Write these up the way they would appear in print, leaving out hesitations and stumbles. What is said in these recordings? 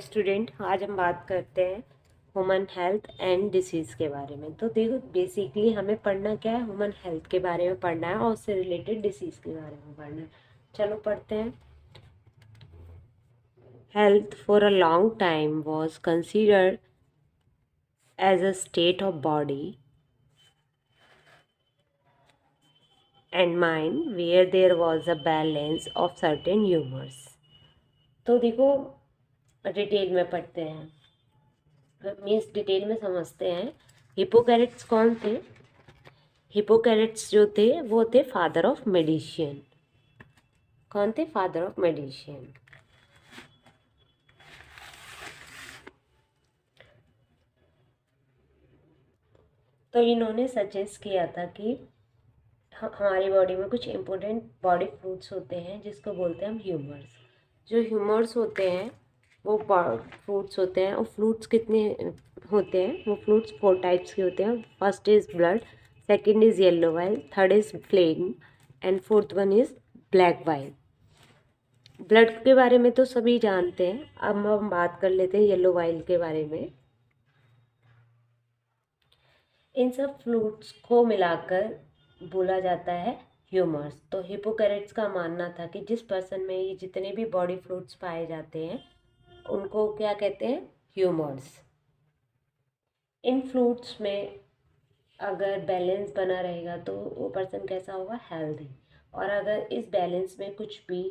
Student, आज हम बात करते हैं ह्यूमन हेल्थ एंड डिसीज़ के बारे में। तो देखो, बेसिकली हमें पढ़ना क्या है, ह्यूमन हेल्थ के बारे में पढ़ना है और उससे रिलेटेड डिसीज़ के बारे में पढ़ना है। चलो पढ़ते हैं। Health for a long time was considered as a state of body and mind where there was a balance of certain humours. तो देखो, डिटेल में पढ़ते हैं, मीन्स डिटेल में समझते हैं। हिपोक्रेट्स कौन थे? हिपोक्रेट्स जो थे वो थे फादर ऑफ मेडिसिन। कौन थे? Father of medicine. तो इन्होंने सजेस्ट किया था कि हमारी बॉडी में कुछ इम्पोर्टेंट बॉडी फ्रूट्स होते हैं जिसको बोलते हैं हम ह्यूमर्स। जो ह्यूमर्स होते हैं वो फ्रूट्स होते हैं। और फ्रूट्स कितने होते हैं? वो फ्रूट्स 4 टाइप्स के होते हैं। First is blood, second is yellow while, third is flame and fourth one is black while. Blood के बारे में तो सभी जानते हैं। अब हम बात कर लेते हैं येलो वाइल के बारे में। इन सब फ्रूट्स को मिलाकर बोला जाता है ह्यूमर्स। तो हिपोक्रेट्स का मानना था कि जिस पर्सन में ये जितने भी बॉडी फ्रूट्स पाए जाते हैं उनको क्या कहते हैं? ह्यूमर्स। इन फ्रूट्स में अगर बैलेंस बना रहेगा तो वो पर्सन कैसा होगा? हेल्दी। और अगर इस बैलेंस में कुछ भी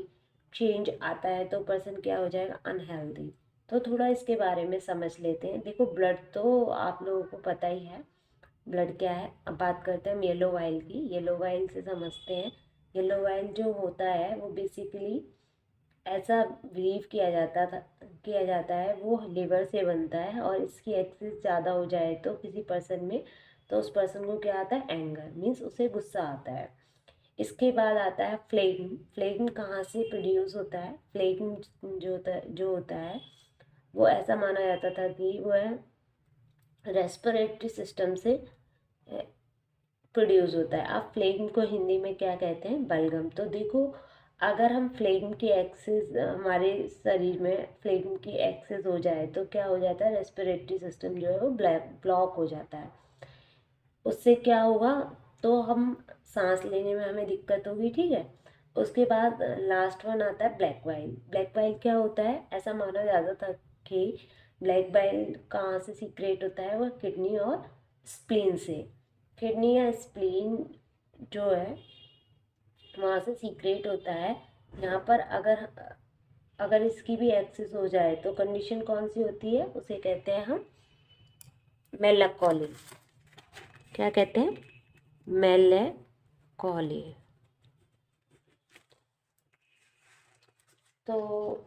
चेंज आता है तो पर्सन क्या हो जाएगा? अनहेल्दी। तो थोड़ा इसके बारे में समझ लेते हैं। देखो, ब्लड तो आप लोगों को पता ही है ब्लड क्या है। अब बात करते हैं हम येलो वाइल की। येलो वाइल से समझते हैं। येलो वाइल जो होता है वो बेसिकली ऐसा बिलीव किया जाता है वो लिवर से बनता है। और इसकी एक्सेस ज़्यादा हो जाए तो किसी पर्सन में, तो उस पर्सन को क्या आता है? एंगर, मीन्स उसे गुस्सा आता है। इसके बाद आता है फ्लेगिंग। फ्लेगिंग कहाँ से प्रोड्यूस होता है? फ्लेगिंग जो होता है वो ऐसा माना जाता था कि वो है रेस्पिरेटरी सिस्टम से प्रोड्यूस होता है। आप फ्लेगिंग को हिंदी में क्या कहते हैं? बलगम। तो देखो, अगर हम फ्लेगिंग की एक्सेस, हमारे शरीर में फ्लेगिंग की एक्सेस हो जाए तो क्या हो जाता है? रेस्पिरेटरी सिस्टम जो है वो ब्लॉक हो जाता है। उससे क्या होगा? तो हम सांस लेने में हमें दिक्कत होगी, ठीक है। उसके बाद लास्ट वन आता है ब्लैक वाइल। ब्लैक वाइल क्या होता है? ऐसा माना जाता था कि ब्लैक वाइल कहाँ से सीक्रेट होता है? वह किडनी और स्प्लीन से। किडनी या स्प्लीन जो है वहाँ से सीक्रेट होता है। यहाँ पर अगर अगर इसकी भी एक्सेस हो जाए तो कंडीशन कौन सी होती है? उसे कहते हैं हम मेलाकोली। क्या कहते हैं? मेलाकोली। तो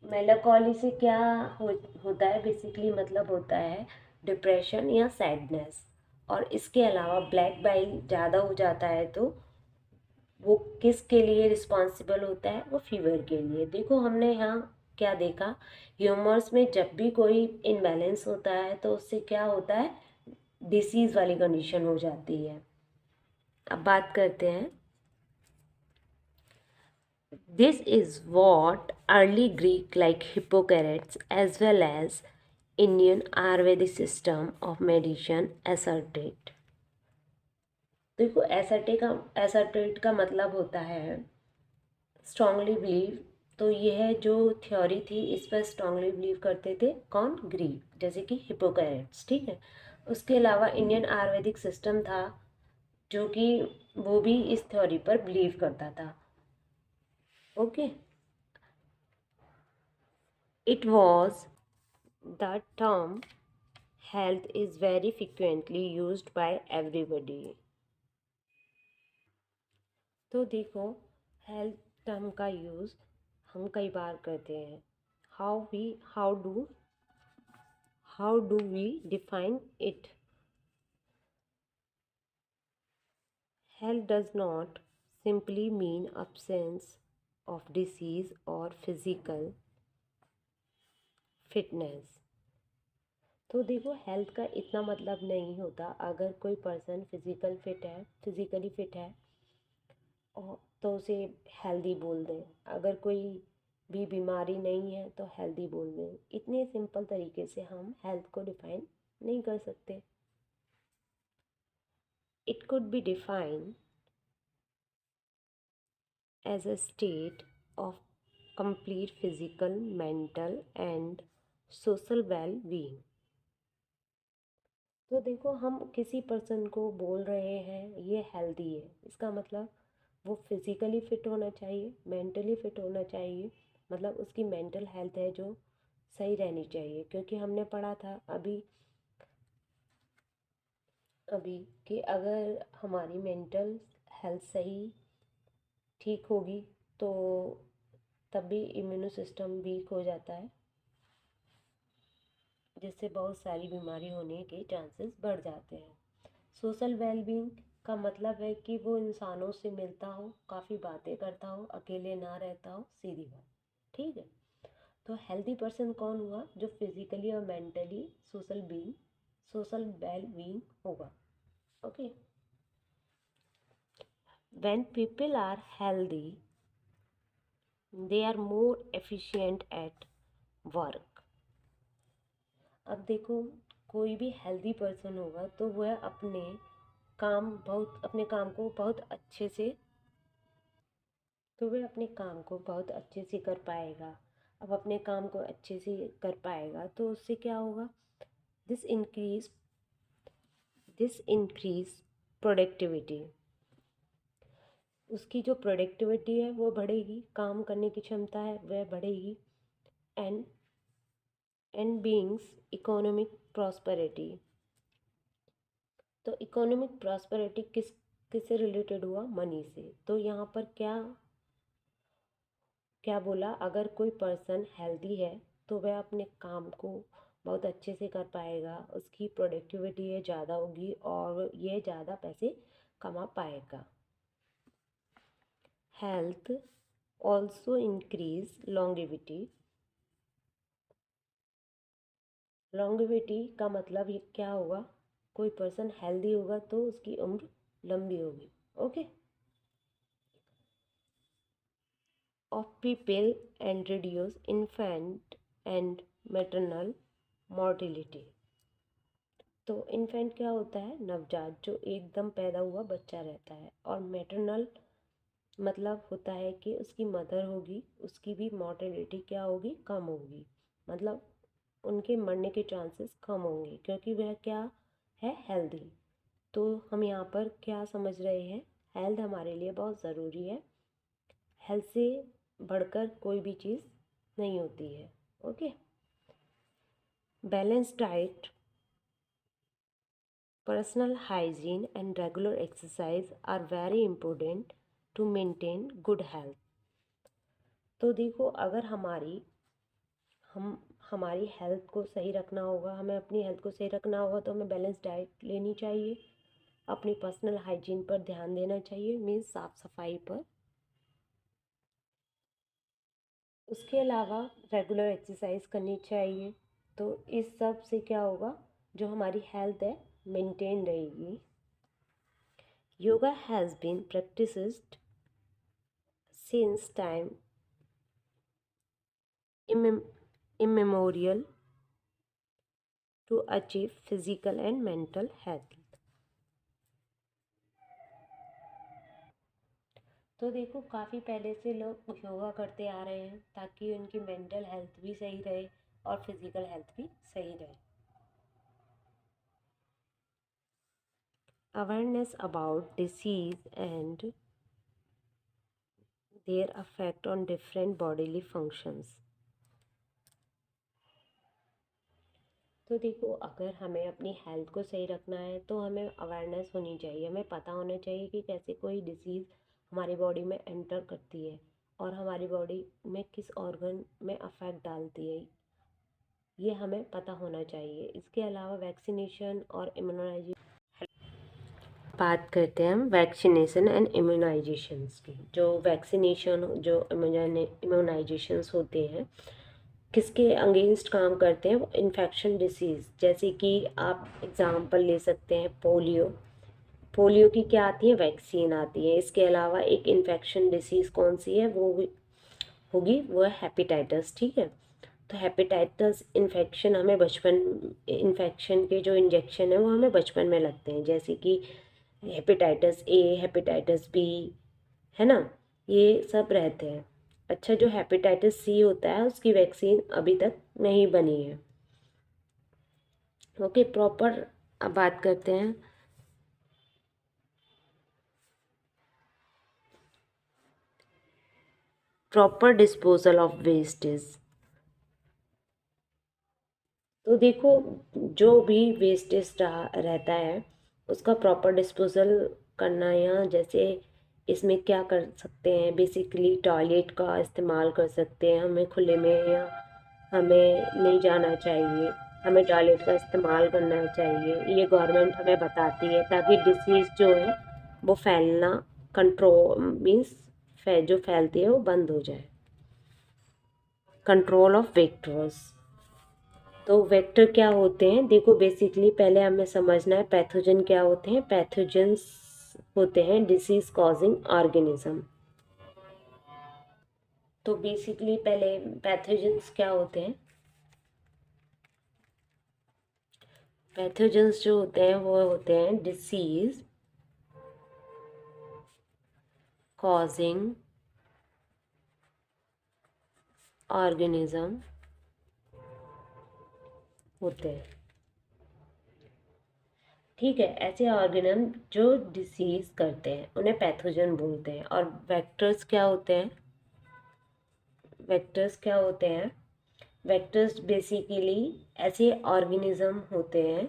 मेलाकोली से क्या होता है? बेसिकली मतलब होता है डिप्रेशन या सैडनेस। और इसके अलावा ब्लैक बाइल ज़्यादा हो जाता है तो वो किसके लिए रिस्पॉन्सिबल होता है? वो फीवर के लिए। देखो, हमने यहाँ क्या देखा? ह्यूमर्स में जब भी कोई इनबैलेंस होता है तो उससे क्या होता है? डिसीज़ वाली कंडीशन हो जाती है। अब बात करते हैं। This is what early Greek like Hippocrates as well as Indian Ayurvedic system of medicine asserted। देखो, एसर्टेट का मतलब होता है स्ट्रांगली बिलीव। तो यह जो थ्योरी थी इस पर स्ट्रांगली बिलीव करते थे कौन? ग्रीक, जैसे कि हिपोक्रेट्स, ठीक है। उसके अलावा इंडियन आयुर्वेदिक सिस्टम था जो कि वो भी इस थ्योरी पर बिलीव करता था। Okay, it was the term health is very frequently used by everybody। तो देखो, हेल्थ टर्म का यूज़ हम कई बार करते हैं। How we how do we define it? Health does not simply mean absence of disease or physical fitness। तो देखो, हेल्थ का इतना मतलब नहीं होता अगर कोई पर्सन फिजिकली फिट है और तो उसे हेल्दी बोल दें। अगर कोई भी बीमारी नहीं है तो हेल्दी बोल दें। इतने सिंपल तरीके से हम हेल्थ को डिफाइन नहीं कर सकते। It could be defined as a state of complete physical, mental and social well being. तो देखो, हम किसी पर्सन को बोल रहे हैं ये हेल्दी है, इसका मतलब वो फिज़िकली फ़िट होना चाहिए, मेंटली फ़िट होना चाहिए, मतलब उसकी मेंटल हेल्थ है जो सही रहनी चाहिए। क्योंकि हमने पढ़ा था अभी अभी कि अगर हमारी मेंटल हेल्थ सही ठीक होगी तो तभी इम्यूनो सिस्टम वीक हो जाता है, जिससे बहुत सारी बीमारी होने के चांसेस बढ़ जाते हैं। सोशल वेलबींग का मतलब है कि वो इंसानों से मिलता हो, काफ़ी बातें करता हो, अकेले ना रहता हो, सीधी बात। ठीक है। तो हेल्दी पर्सन कौन हुआ? जो फिजिकली और मेंटली सोशल वेल बीइंग होगा। Okay. When people are healthy they are more efficient at work. अब देखो, कोई भी हेल्दी पर्सन होगा तो वह अपने काम को बहुत अच्छे से तो वह अपने काम को बहुत अच्छे से कर पाएगा। अब अपने काम को अच्छे से कर पाएगा तो उससे क्या होगा? This increase this increase productivity. उसकी जो प्रोडक्टिविटी है वो बढ़ेगी, काम करने की क्षमता है वह बढ़ेगी। And and beings economic prosperity. तो इकोनॉमिक प्रॉस्पेरिटी किससे रिलेटेड हुआ? मनी से। तो यहाँ पर क्या क्या बोला? अगर कोई पर्सन हेल्दी है तो वह अपने काम को बहुत अच्छे से कर पाएगा, उसकी प्रोडक्टिविटी ये ज़्यादा होगी और ये ज़्यादा पैसे कमा पाएगा। Health also increase longevity. Longevity का मतलब ये क्या होगा? कोई पर्सन हेल्दी होगा तो उसकी उम्र लंबी होगी। Okay. Of people and reduce infant and maternal mortality. तो इन्फेंट क्या होता है? नवजात, जो एकदम पैदा हुआ बच्चा रहता है। और मैटरनल मतलब होता है कि उसकी मदर होगी, उसकी भी मॉर्टेलिटी क्या होगी? कम होगी। मतलब उनके मरने के चांसेस कम होंगे क्योंकि वह क्या है? हेल्दी। तो हम यहाँ पर क्या समझ रहे हैं? हेल्थ हमारे लिए बहुत ज़रूरी है। हेल्थ से बढ़कर कोई भी चीज़ नहीं होती है। Okay. Balance diet, personal hygiene and regular exercise are very important to maintain good health। तो देखो, अगर हमारी हेल्थ को सही रखना होगा, हमें अपनी हेल्थ को सही रखना होगा तो हमें बैलेंस डाइट लेनी चाहिए, अपनी पर्सनल हाइजीन पर ध्यान देना चाहिए, मीन्स साफ़ सफाई पर। उसके अलावा रेगुलर एक्सरसाइज करनी चाहिए। तो इस सब से क्या होगा? जो हमारी हेल्थ है मेंटेन रहेगी। Yoga has been practised since time immemorial to achieve physical and mental health। तो देखो, काफ़ी पहले से लोग योगा करते आ रहे हैं ताकि उनकी मेंटल हेल्थ भी सही रहे और फिजिकल हेल्थ भी सही रहे। Awareness about disease and their affect on different bodily functions. तो देखो, अगर हमें अपनी हेल्थ को सही रखना है तो हमें अवेयरनेस होनी चाहिए, हमें पता होना चाहिए कि कैसे कोई डिसीज़ हमारी बॉडी में एंटर करती है और हमारी बॉडी में किस ऑर्गन में अफेक्ट डालती है, ये हमें पता होना चाहिए। इसके अलावा वैक्सीनेशन और इम्यूनाइजेशन, बात करते हैं हम वैक्सीनेशन एंड इम्यूनाइजेशंस की। जो वैक्सीनेशन जो इम्यूनाइजेशंस होते हैं किसके अगेंस्ट काम करते हैं? Infection disease. जैसे कि आप एग्ज़ाम्पल ले सकते हैं पोलियो। पोलियो की क्या आती है? वैक्सीन आती है। इसके अलावा एक इन्फेक्शन डिसीज़ कौन सी है? वो होगी वो है हेपेटाइटिस। ठीक है, तो हेपेटाइटिस इन्फेक्शन हमें बचपन, इन्फेक्शन के जो इंजेक्शन है वो हमें बचपन में लगते हैं, जैसे कि हेपेटाइटिस ए, हेपेटाइटिस बी, है ना, ये सब रहते हैं। अच्छा, जो हेपेटाइटिस सी होता है उसकी वैक्सीन अभी तक नहीं बनी है। ओके, प्रॉपर अब बात करते हैं प्रॉपर डिस्पोजल ऑफ वेस्टेज। तो देखो, जो भी वेस्टेज रहता है उसका प्रॉपर डिस्पोजल करना, या जैसे इसमें क्या कर सकते हैं, बेसिकली टॉयलेट का इस्तेमाल कर सकते हैं, हमें खुले में या हमें नहीं जाना चाहिए, हमें टॉयलेट का इस्तेमाल करना चाहिए, ये गवर्नमेंट हमें बताती है, ताकि डिसीज़ जो है वो फैलना कंट्रोल मीन्स जो फैलती है वो बंद हो जाए। Control of vectors. तो वेक्टर क्या होते हैं, देखो बेसिकली पहले हमें समझना है पैथोजन क्या होते हैं। पैथोजेंस होते हैं डिसीज कॉजिंग ऑर्गेनिज्म। तो बेसिकली पहले पैथोजेंस क्या होते हैं, पैथोजेंस जो होते हैं वो होते हैं डिसीज कॉजिंग ऑर्गेनिज्म होते हैं। ठीक है, ऐसे ऑर्गेनिज्म जो डिसीज करते हैं उन्हें पैथोजन बोलते हैं। और वेक्टर्स क्या होते हैं, वेक्टर्स क्या होते हैं, वेक्टर्स बेसिकली ऐसे ऑर्गेनिज्म होते हैं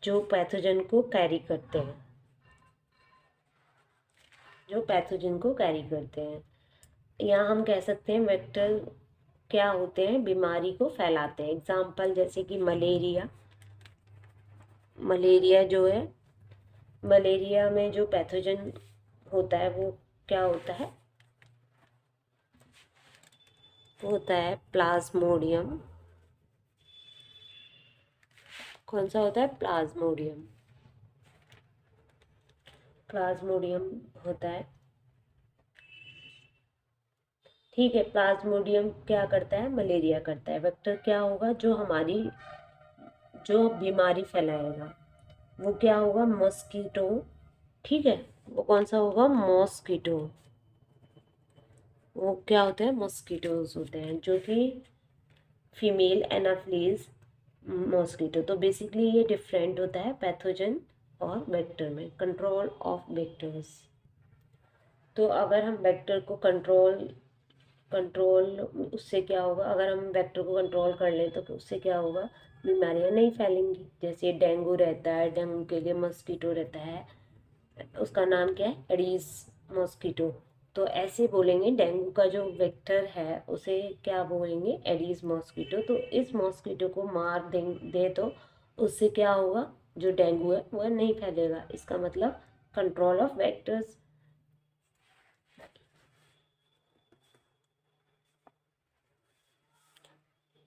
जो पैथोजन को कैरी करते हैं, जो पैथोजन को कैरी करते हैं। या हम कह सकते हैं वेक्टर क्या होते हैं, बीमारी को फैलाते हैं। एग्जाम्पल जैसे कि मलेरिया, मलेरिया जो है, मलेरिया में जो पैथोजन होता है वो क्या होता है, वो होता है प्लाज्मोडियम। कौन सा होता है, प्लाज्मोडियम, प्लाज्मोडियम होता है। ठीक है, प्लाज्मोडियम क्या करता है, मलेरिया करता है। वेक्टर क्या होगा, जो हमारी जो बीमारी फैलाएगा वो क्या होगा, मॉस्किटो। ठीक है, वो कौन सा होगा, मॉस्किटो। वो क्या होते हैं, मॉस्किटोज होते हैं, जो कि फीमेल एनाफ्लीज मॉस्किटो। तो बेसिकली ये डिफरेंट होता है पैथोजन और वेक्टर में। कंट्रोल ऑफ वेक्टर्स, तो अगर हम वेक्टर को कंट्रोल कंट्रोल उससे क्या होगा, अगर हम वेक्टर को कंट्रोल कर लें तो उससे क्या होगा, बीमारियां नहीं फैलेंगी। जैसे डेंगू रहता है, डेंगू के लिए मॉस्किटो रहता है, उसका नाम क्या है, एडीज मॉस्किटो। तो ऐसे बोलेंगे डेंगू का जो वेक्टर है उसे क्या बोलेंगे, एडीज मॉस्किटो। तो इस मॉस्किटो को मार दे तो उससे क्या होगा, जो डेंगू है वह नहीं फैलेगा। इसका मतलब control of vectors.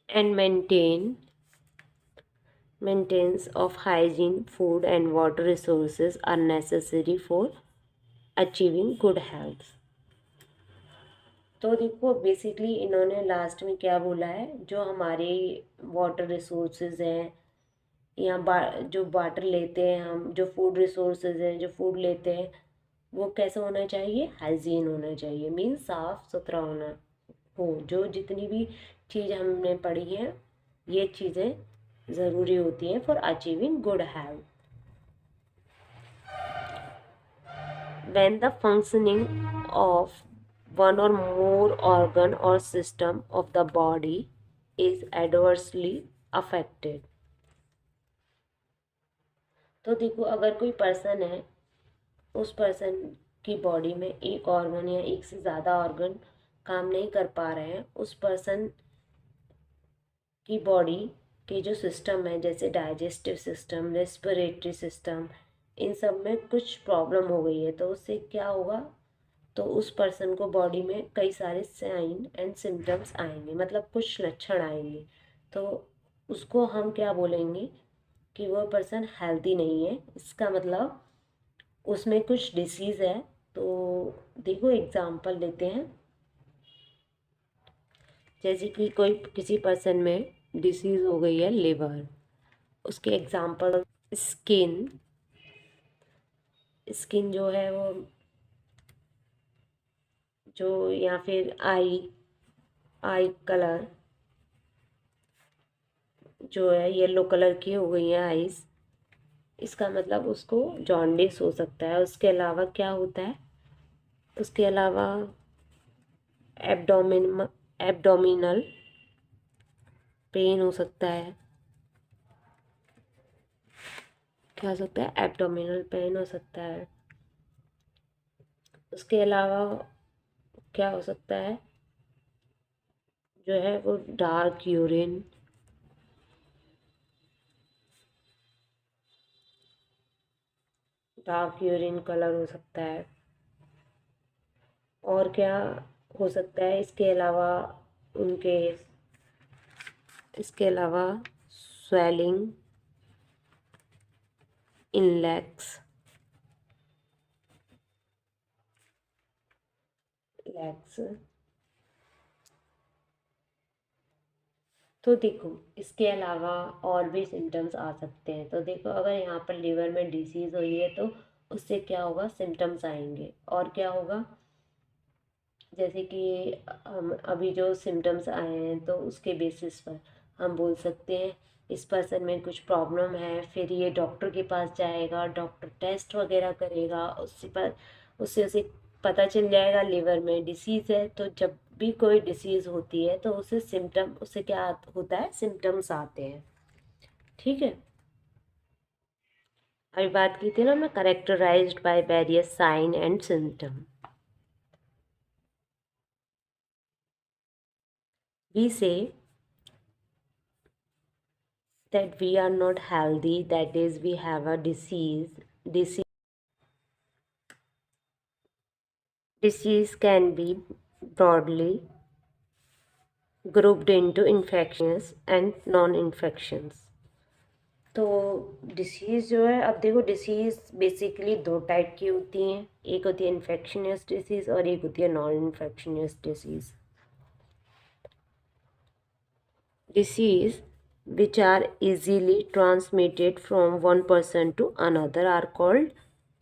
And maintenance of hygiene, food and water resources are necessary for achieving good health। तो देखो बेसिकली इन्होंने लास्ट में क्या बोला है, जो हमारे वाटर रिसोर्सेज हैं या जो वाटर लेते हैं हम, जो फूड रिसोर्सेज हैं, जो फूड लेते हैं वो कैसा होना चाहिए, हाइजीन होना चाहिए, मीन्स साफ सुथरा होना हो। जो जितनी भी चीज़ हमने पढ़ी है ये चीज़ें ज़रूरी होती हैं for achieving good health. When the functioning of one or more organ or system of the body is adversely affected। तो देखो अगर कोई पर्सन है, उस पर्सन की बॉडी में एक ऑर्गन या एक से ज़्यादा ऑर्गन काम नहीं कर पा रहे हैं, उस पर्सन की बॉडी के जो सिस्टम है, जैसे डाइजेस्टिव सिस्टम, रेस्पिरेटरी सिस्टम, इन सब में कुछ प्रॉब्लम हो गई है, तो उससे क्या होगा, तो उस पर्सन को बॉडी में कई सारे साइन एंड सिम्टम्स आएंगे, मतलब कुछ लक्षण आएंगे। तो उसको हम क्या बोलेंगे कि वो पर्सन हेल्दी नहीं है, इसका मतलब उसमें कुछ डिसीज़ है। तो देखो एग्जांपल लेते हैं, जैसे कि कोई किसी पर्सन में डिसीज़ हो गई है लिवर, उसके एग्जांपल स्किन, स्किन जो है वो जो, या फिर आई, आई कलर जो है येलो कलर की हो गई है आईज, इसका मतलब उसको जॉन्डिस हो सकता है। उसके अलावा क्या होता है, उसके अलावा एब्डोमिनल पेन हो सकता है। क्या हो सकता है, एब्डोमिनल पेन हो सकता है। उसके अलावा क्या हो सकता है, जो है वो dark urine, dark urine colour हो सकता है। और क्या हो सकता है इसके अलावा, उनके इसके अलावा स्वेलिंग इन लेग्स। तो देखो इसके अलावा और भी सिम्टम्स आ सकते हैं। तो देखो अगर यहाँ पर लिवर में डिसीज़ हुई है तो उससे क्या होगा, सिम्टम्स आएंगे। और क्या होगा, जैसे कि हम अभी जो सिम्टम्स आए हैं तो उसके बेसिस पर हम बोल सकते हैं इस पर्सन में कुछ प्रॉब्लम है। फिर ये डॉक्टर के पास जाएगा, डॉक्टर टेस्ट वगैरह करेगा, उससे उसे पता चल जाएगा लिवर में डिसीज़ है। तो जब भी कोई डिसीज़ होती है तो उससे क्या होता है, सिम्टम्स आते हैं। ठीक है, अभी बात की थी ना मैं, characterised by various sign and symptom. We say that we are not healthy, that is we have a disease can be broadly grouped into infectious and non infections। तो डिसीज़ जो है, अब देखो डिसीज़ बेसिकली दो type की होती हैं, एक होती है इन्फेक्शनियस डिसीज़ और एक होती है non infectious disease. Disease which are easily transmitted from one person to another are called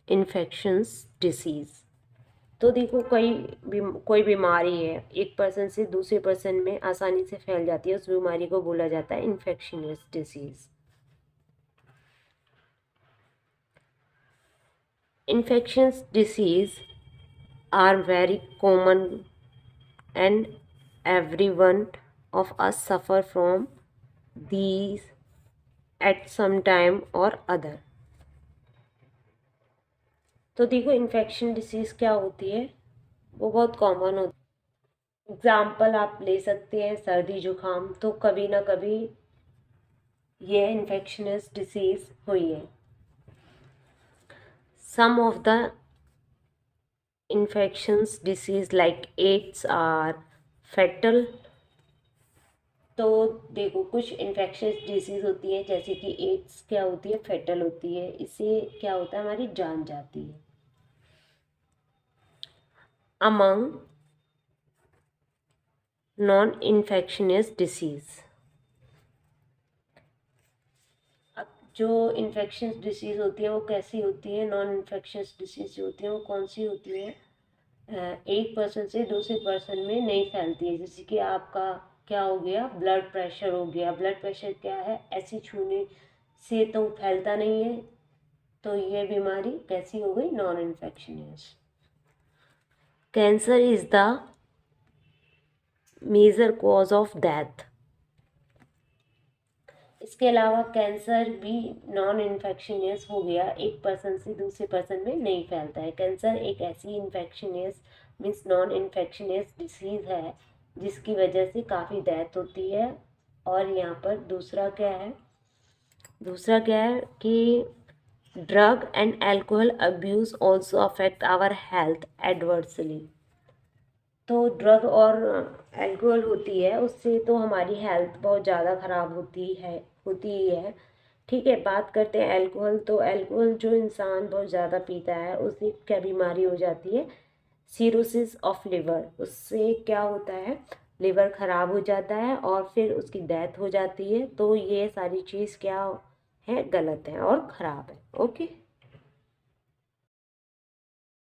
infectious disease। तो देखो कोई बीमारी है, एक पर्सन से दूसरे पर्सन में आसानी से फैल जाती है, उस बीमारी को बोला जाता है infectious disease. Infections disease are very common and everyone of us suffer from these at some time or other। तो देखो इन्फेक्शन डिसीज क्या होती है, वो बहुत कॉमन होती है। एग्जाम्पल आप ले सकते हैं सर्दी जुकाम, तो कभी ना कभी ये इन्फेक्शनस डिसीज हुई है। Some of the infections disease like AIDS are fatal. तो देखो कुछ इन्फेक्शंस डिसीज होती है जैसे कि एड्स क्या होती है, फेटल होती है, इससे क्या होता है, हमारी जान जाती है। अमंग नॉन इन्फेक्शनियस डिसीज, जो इन्फेक्शंस डिसीज होती है वो कैसी होती है, नॉन इन्फेक्शंस डिसीज जो होती है वो कौन सी होती है, एक पर्सन से दूसरे पर्सन में नहीं फैलती है। जैसे कि आपका क्या हो गया, ब्लड प्रेशर हो गया। ब्लड प्रेशर क्या है, ऐसी छूने से तो फैलता नहीं है, तो ये बीमारी कैसी हो गई, non infectious. Cancer is the major cause of death. इसके अलावा कैंसर भी नॉन इन्फेक्शनियस हो गया, एक पर्सन से दूसरे पर्सन में नहीं फैलता है। कैंसर एक ऐसी इन्फेक्शनियस मीन्स नॉन इन्फेक्शनियस डिसीज़ है जिसकी वजह से काफ़ी डेथ होती है। और यहाँ पर दूसरा क्या है कि drug and alcohol abuse also affect our health adversely. तो ड्रग और अल्कोहल होती है, उससे तो हमारी हेल्थ बहुत ज़्यादा ख़राब होती ही है। ठीक है, बात करते हैं अल्कोहल। तो अल्कोहल जो इंसान बहुत ज़्यादा पीता है उससे क्या बीमारी हो जाती है, सीरोसिस ऑफ लिवर। उससे क्या होता है, लिवर ख़राब हो जाता है और फिर उसकी डेथ हो जाती है। तो ये सारी चीज़ क्या है, गलत है और ख़राब है। ओके।